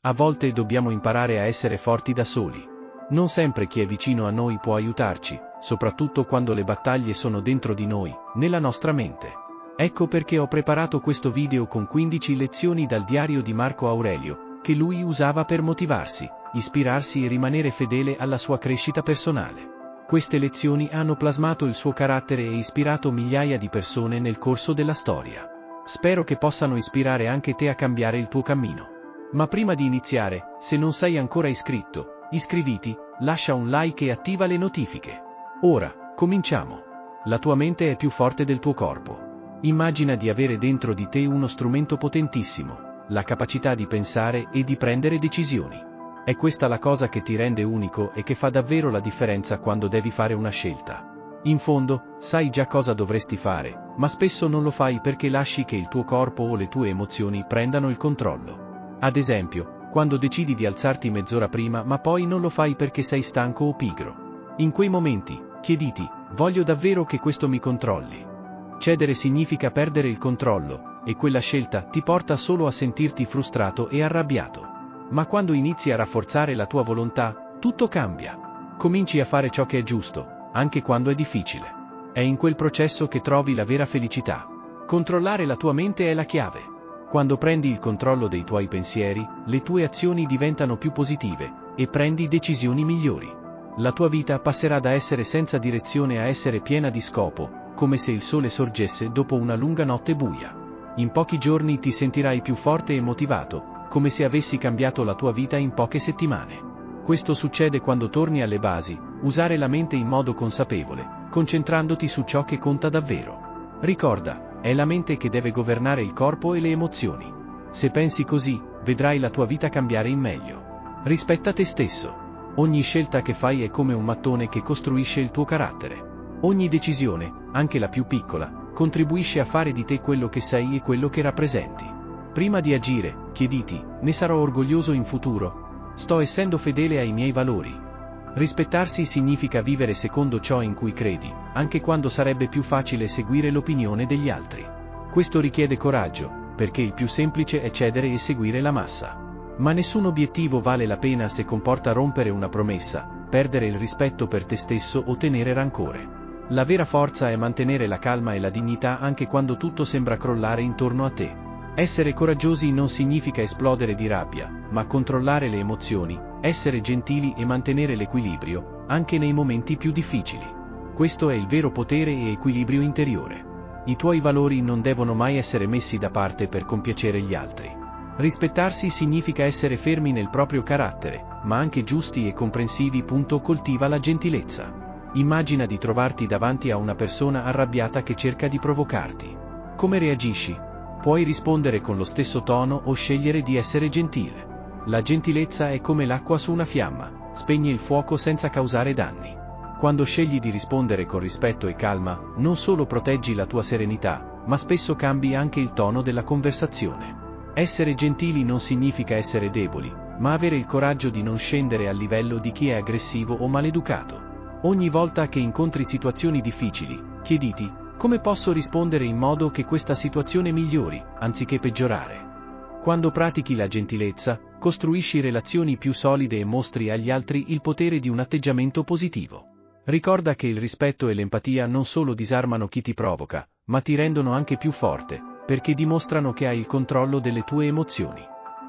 A volte dobbiamo imparare a essere forti da soli. Non sempre chi è vicino a noi può aiutarci, soprattutto quando le battaglie sono dentro di noi, nella nostra mente. Ecco perché ho preparato questo video con 15 lezioni dal diario di Marco Aurelio, che lui usava per motivarsi, ispirarsi e rimanere fedele alla sua crescita personale. Queste lezioni hanno plasmato il suo carattere e ispirato migliaia di persone nel corso della storia. Spero che possano ispirare anche te a cambiare il tuo cammino. Ma prima di iniziare, se non sei ancora iscritto, iscriviti, lascia un like e attiva le notifiche. Ora, cominciamo. La tua mente è più forte del tuo corpo. Immagina di avere dentro di te uno strumento potentissimo, la capacità di pensare e di prendere decisioni. È questa la cosa che ti rende unico e che fa davvero la differenza quando devi fare una scelta. In fondo, sai già cosa dovresti fare, ma spesso non lo fai perché lasci che il tuo corpo o le tue emozioni prendano il controllo. Ad esempio, quando decidi di alzarti mezz'ora prima ma poi non lo fai perché sei stanco o pigro. In quei momenti, chiediti, voglio davvero che questo mi controlli? Cedere significa perdere il controllo, e quella scelta ti porta solo a sentirti frustrato e arrabbiato. Ma quando inizi a rafforzare la tua volontà, tutto cambia. Cominci a fare ciò che è giusto, anche quando è difficile. È in quel processo che trovi la vera felicità. Controllare la tua mente è la chiave. Quando prendi il controllo dei tuoi pensieri, le tue azioni diventano più positive, e prendi decisioni migliori. La tua vita passerà da essere senza direzione a essere piena di scopo, come se il sole sorgesse dopo una lunga notte buia. In pochi giorni ti sentirai più forte e motivato, come se avessi cambiato la tua vita in poche settimane. Questo succede quando torni alle basi, usare la mente in modo consapevole, concentrandoti su ciò che conta davvero. Ricorda, è la mente che deve governare il corpo e le emozioni. Se pensi così, vedrai la tua vita cambiare in meglio. Rispetta te stesso. Ogni scelta che fai è come un mattone che costruisce il tuo carattere. Ogni decisione, anche la più piccola, contribuisce a fare di te quello che sei e quello che rappresenti. Prima di agire, chiediti, ne sarò orgoglioso in futuro? Sto essendo fedele ai miei valori? Rispettarsi significa vivere secondo ciò in cui credi, anche quando sarebbe più facile seguire l'opinione degli altri. Questo richiede coraggio, perché il più semplice è cedere e seguire la massa. Ma nessun obiettivo vale la pena se comporta rompere una promessa, perdere il rispetto per te stesso o tenere rancore. La vera forza è mantenere la calma e la dignità anche quando tutto sembra crollare intorno a te. Essere coraggiosi non significa esplodere di rabbia, ma controllare le emozioni, essere gentili e mantenere l'equilibrio, anche nei momenti più difficili. Questo è il vero potere e equilibrio interiore. I tuoi valori non devono mai essere messi da parte per compiacere gli altri. Rispettarsi significa essere fermi nel proprio carattere, ma anche giusti e comprensivi. Coltiva la gentilezza. Immagina di trovarti davanti a una persona arrabbiata che cerca di provocarti. Come reagisci? Puoi rispondere con lo stesso tono o scegliere di essere gentile. La gentilezza è come l'acqua su una fiamma, spegne il fuoco senza causare danni. Quando scegli di rispondere con rispetto e calma, non solo proteggi la tua serenità, ma spesso cambi anche il tono della conversazione. Essere gentili non significa essere deboli, ma avere il coraggio di non scendere al livello di chi è aggressivo o maleducato. Ogni volta che incontri situazioni difficili, chiediti, come posso rispondere in modo che questa situazione migliori, anziché peggiorare? Quando pratichi la gentilezza, costruisci relazioni più solide e mostri agli altri il potere di un atteggiamento positivo. Ricorda che il rispetto e l'empatia non solo disarmano chi ti provoca, ma ti rendono anche più forte, perché dimostrano che hai il controllo delle tue emozioni.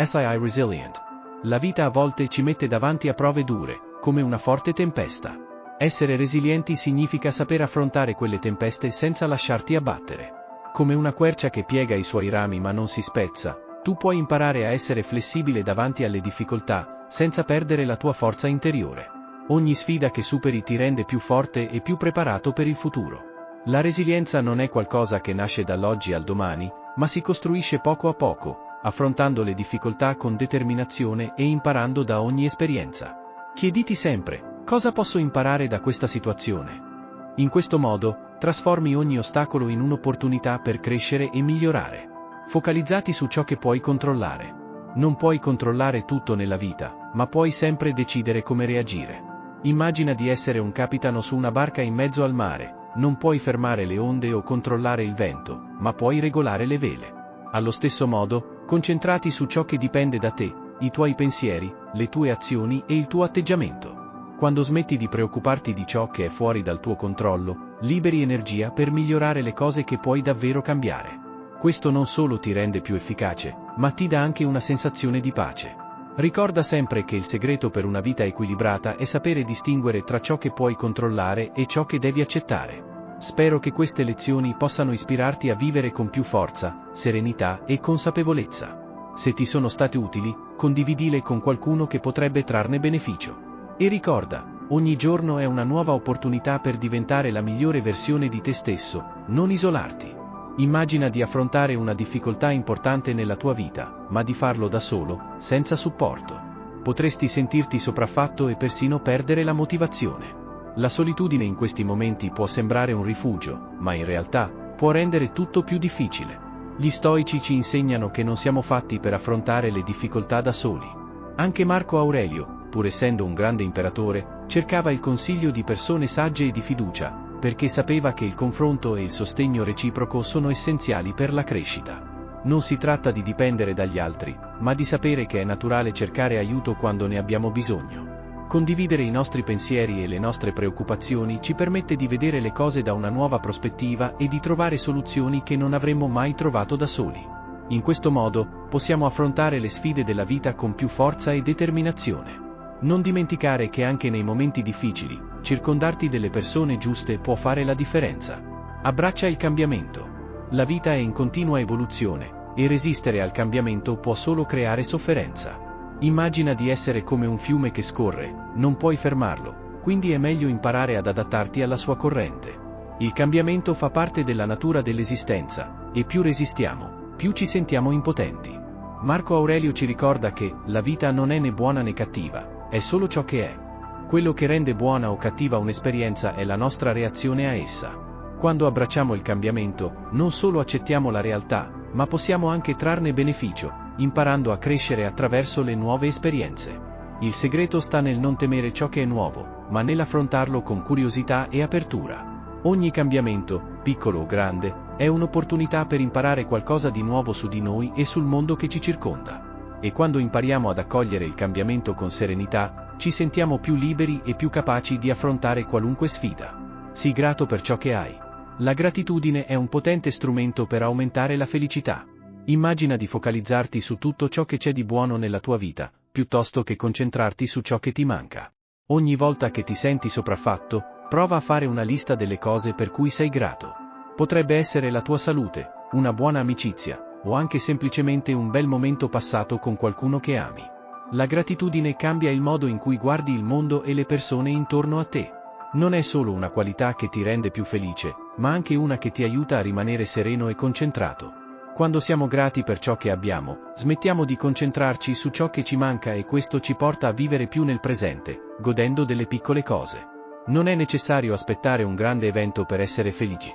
Sii resilient. La vita a volte ci mette davanti a prove dure, come una forte tempesta. Essere resilienti significa saper affrontare quelle tempeste senza lasciarti abbattere. Come una quercia che piega i suoi rami ma non si spezza, tu puoi imparare a essere flessibile davanti alle difficoltà, senza perdere la tua forza interiore. Ogni sfida che superi ti rende più forte e più preparato per il futuro. La resilienza non è qualcosa che nasce dall'oggi al domani, ma si costruisce poco a poco, affrontando le difficoltà con determinazione e imparando da ogni esperienza. Chiediti sempre, cosa posso imparare da questa situazione? In questo modo, trasformi ogni ostacolo in un'opportunità per crescere e migliorare. Focalizzati su ciò che puoi controllare. Non puoi controllare tutto nella vita, ma puoi sempre decidere come reagire. Immagina di essere un capitano su una barca in mezzo al mare, non puoi fermare le onde o controllare il vento, ma puoi regolare le vele. Allo stesso modo, concentrati su ciò che dipende da te, i tuoi pensieri, le tue azioni e il tuo atteggiamento. Quando smetti di preoccuparti di ciò che è fuori dal tuo controllo, liberi energia per migliorare le cose che puoi davvero cambiare. Questo non solo ti rende più efficace, ma ti dà anche una sensazione di pace. Ricorda sempre che il segreto per una vita equilibrata è sapere distinguere tra ciò che puoi controllare e ciò che devi accettare. Spero che queste lezioni possano ispirarti a vivere con più forza, serenità e consapevolezza. Se ti sono state utili, condividile con qualcuno che potrebbe trarne beneficio. E ricorda, ogni giorno è una nuova opportunità per diventare la migliore versione di te stesso, non isolarti. Immagina di affrontare una difficoltà importante nella tua vita, ma di farlo da solo, senza supporto. Potresti sentirti sopraffatto e persino perdere la motivazione. La solitudine in questi momenti può sembrare un rifugio, ma in realtà può rendere tutto più difficile. Gli stoici ci insegnano che non siamo fatti per affrontare le difficoltà da soli. Anche Marco Aurelio, pur essendo un grande imperatore, cercava il consiglio di persone sagge e di fiducia, perché sapeva che il confronto e il sostegno reciproco sono essenziali per la crescita. Non si tratta di dipendere dagli altri, ma di sapere che è naturale cercare aiuto quando ne abbiamo bisogno. Condividere i nostri pensieri e le nostre preoccupazioni ci permette di vedere le cose da una nuova prospettiva e di trovare soluzioni che non avremmo mai trovato da soli. In questo modo, possiamo affrontare le sfide della vita con più forza e determinazione. Non dimenticare che anche nei momenti difficili, circondarti delle persone giuste può fare la differenza. Abbraccia il cambiamento. La vita è in continua evoluzione, e resistere al cambiamento può solo creare sofferenza. Immagina di essere come un fiume che scorre, non puoi fermarlo, quindi è meglio imparare ad adattarti alla sua corrente. Il cambiamento fa parte della natura dell'esistenza, e più resistiamo, più ci sentiamo impotenti. Marco Aurelio ci ricorda che la vita non è né buona né cattiva, è solo ciò che è. Quello che rende buona o cattiva un'esperienza è la nostra reazione a essa. Quando abbracciamo il cambiamento, non solo accettiamo la realtà, ma possiamo anche trarne beneficio, imparando a crescere attraverso le nuove esperienze. Il segreto sta nel non temere ciò che è nuovo, ma nell'affrontarlo con curiosità e apertura. Ogni cambiamento, piccolo o grande, è un'opportunità per imparare qualcosa di nuovo su di noi e sul mondo che ci circonda. E quando impariamo ad accogliere il cambiamento con serenità, ci sentiamo più liberi e più capaci di affrontare qualunque sfida. Sii grato per ciò che hai. La gratitudine è un potente strumento per aumentare la felicità. Immagina di focalizzarti su tutto ciò che c'è di buono nella tua vita, piuttosto che concentrarti su ciò che ti manca. Ogni volta che ti senti sopraffatto, prova a fare una lista delle cose per cui sei grato. Potrebbe essere la tua salute, una buona amicizia, o anche semplicemente un bel momento passato con qualcuno che ami. La gratitudine cambia il modo in cui guardi il mondo e le persone intorno a te. Non è solo una qualità che ti rende più felice, ma anche una che ti aiuta a rimanere sereno e concentrato. Quando siamo grati per ciò che abbiamo, smettiamo di concentrarci su ciò che ci manca e questo ci porta a vivere più nel presente, godendo delle piccole cose. Non è necessario aspettare un grande evento per essere felici.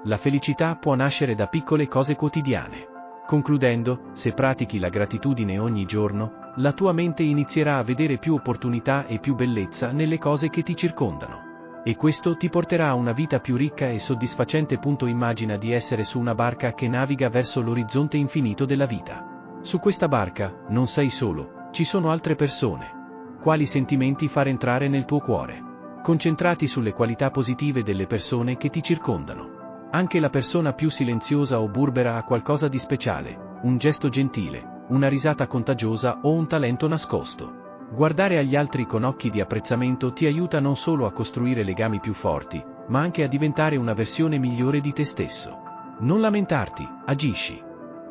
La felicità può nascere da piccole cose quotidiane. Concludendo, se pratichi la gratitudine ogni giorno, la tua mente inizierà a vedere più opportunità e più bellezza nelle cose che ti circondano. E questo ti porterà a una vita più ricca e soddisfacente. Immagina di essere su una barca che naviga verso l'orizzonte infinito della vita. Su questa barca, non sei solo, ci sono altre persone. Quali sentimenti far entrare nel tuo cuore? Concentrati sulle qualità positive delle persone che ti circondano. Anche la persona più silenziosa o burbera ha qualcosa di speciale, un gesto gentile, una risata contagiosa o un talento nascosto. Guardare agli altri con occhi di apprezzamento ti aiuta non solo a costruire legami più forti, ma anche a diventare una versione migliore di te stesso. Non lamentarti, agisci.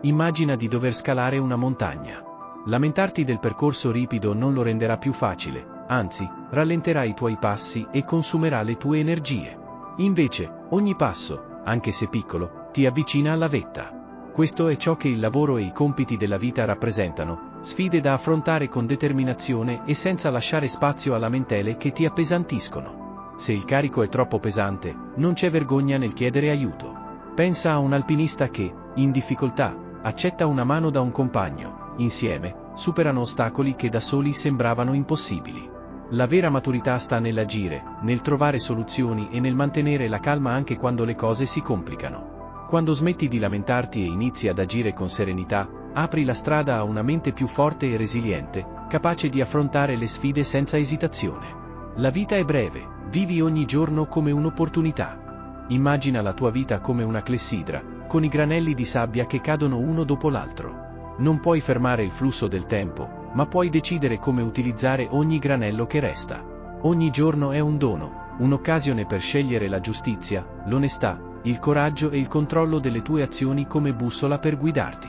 Immagina di dover scalare una montagna. Lamentarti del percorso ripido non lo renderà più facile, anzi, rallenterà i tuoi passi e consumerà le tue energie. Invece, ogni passo, anche se piccolo, ti avvicina alla vetta. Questo è ciò che il lavoro e i compiti della vita rappresentano, sfide da affrontare con determinazione e senza lasciare spazio a lamentele che ti appesantiscono. Se il carico è troppo pesante, non c'è vergogna nel chiedere aiuto. Pensa a un alpinista che, in difficoltà, accetta una mano da un compagno, insieme, superano ostacoli che da soli sembravano impossibili. La vera maturità sta nell'agire, nel trovare soluzioni e nel mantenere la calma anche quando le cose si complicano. Quando smetti di lamentarti e inizi ad agire con serenità, apri la strada a una mente più forte e resiliente, capace di affrontare le sfide senza esitazione. La vita è breve, vivi ogni giorno come un'opportunità. Immagina la tua vita come una clessidra, con i granelli di sabbia che cadono uno dopo l'altro. Non puoi fermare il flusso del tempo, ma puoi decidere come utilizzare ogni granello che resta. Ogni giorno è un dono, un'occasione per scegliere la giustizia, l'onestà, il coraggio e il controllo delle tue azioni come bussola per guidarti.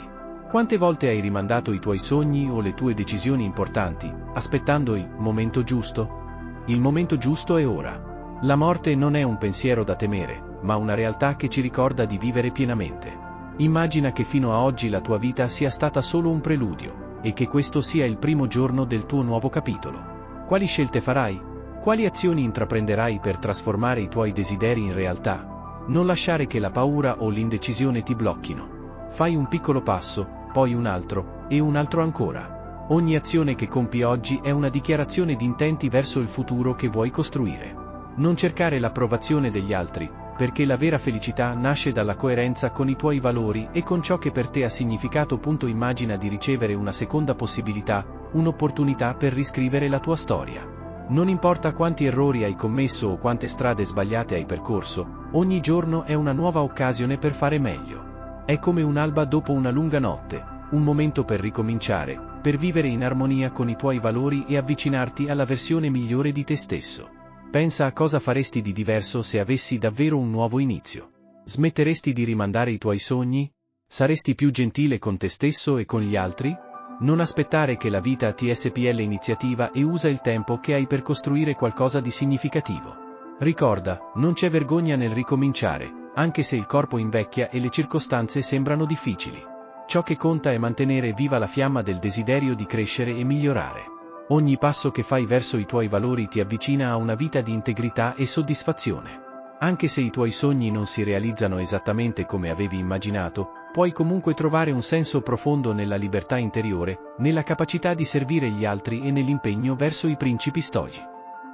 Quante volte hai rimandato i tuoi sogni o le tue decisioni importanti, aspettando il momento giusto? Il momento giusto è ora. La morte non è un pensiero da temere, ma una realtà che ci ricorda di vivere pienamente. Immagina che fino a oggi la tua vita sia stata solo un preludio, e che questo sia il primo giorno del tuo nuovo capitolo. Quali scelte farai? Quali azioni intraprenderai per trasformare i tuoi desideri in realtà? Non lasciare che la paura o l'indecisione ti blocchino. Fai un piccolo passo, poi un altro, e un altro ancora. Ogni azione che compi oggi è una dichiarazione di intenti verso il futuro che vuoi costruire. Non cercare l'approvazione degli altri, perché la vera felicità nasce dalla coerenza con i tuoi valori e con ciò che per te ha significato. Immagina di ricevere una seconda possibilità, un'opportunità per riscrivere la tua storia. Non importa quanti errori hai commesso o quante strade sbagliate hai percorso, ogni giorno è una nuova occasione per fare meglio. È come un'alba dopo una lunga notte, un momento per ricominciare, per vivere in armonia con i tuoi valori e avvicinarti alla versione migliore di te stesso. Pensa a cosa faresti di diverso se avessi davvero un nuovo inizio. Smetteresti di rimandare i tuoi sogni? Saresti più gentile con te stesso e con gli altri? Non aspettare che la vita ti SPL iniziativa e usa il tempo che hai per costruire qualcosa di significativo. Ricorda, non c'è vergogna nel ricominciare, anche se il corpo invecchia e le circostanze sembrano difficili. Ciò che conta è mantenere viva la fiamma del desiderio di crescere e migliorare. Ogni passo che fai verso i tuoi valori ti avvicina a una vita di integrità e soddisfazione. Anche se i tuoi sogni non si realizzano esattamente come avevi immaginato, puoi comunque trovare un senso profondo nella libertà interiore, nella capacità di servire gli altri e nell'impegno verso i principi stoici.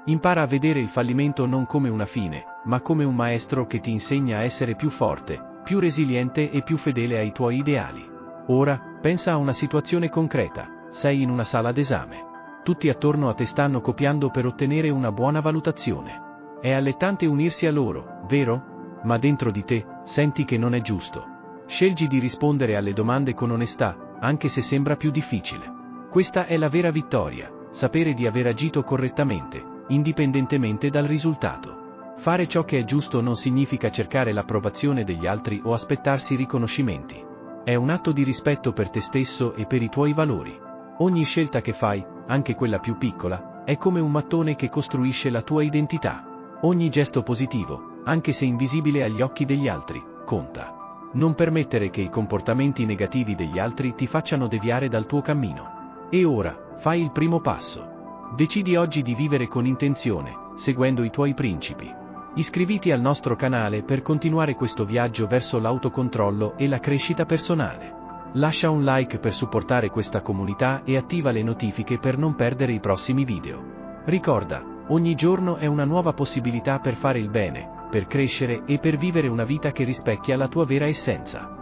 Impara a vedere il fallimento non come una fine, ma come un maestro che ti insegna a essere più forte, più resiliente e più fedele ai tuoi ideali. Ora, pensa a una situazione concreta: sei in una sala d'esame. Tutti attorno a te stanno copiando per ottenere una buona valutazione. È allettante unirsi a loro, vero? Ma dentro di te, senti che non è giusto. Scegli di rispondere alle domande con onestà, anche se sembra più difficile. Questa è la vera vittoria, sapere di aver agito correttamente, indipendentemente dal risultato. Fare ciò che è giusto non significa cercare l'approvazione degli altri o aspettarsi riconoscimenti. È un atto di rispetto per te stesso e per i tuoi valori. Ogni scelta che fai, anche quella più piccola, è come un mattone che costruisce la tua identità. Ogni gesto positivo, anche se invisibile agli occhi degli altri, conta. Non permettere che i comportamenti negativi degli altri ti facciano deviare dal tuo cammino. E ora, fai il primo passo. Decidi oggi di vivere con intenzione, seguendo i tuoi principi. Iscriviti al nostro canale per continuare questo viaggio verso l'autocontrollo e la crescita personale. Lascia un like per supportare questa comunità e attiva le notifiche per non perdere i prossimi video. Ricorda, ogni giorno è una nuova possibilità per fare il bene, per crescere e per vivere una vita che rispecchia la tua vera essenza.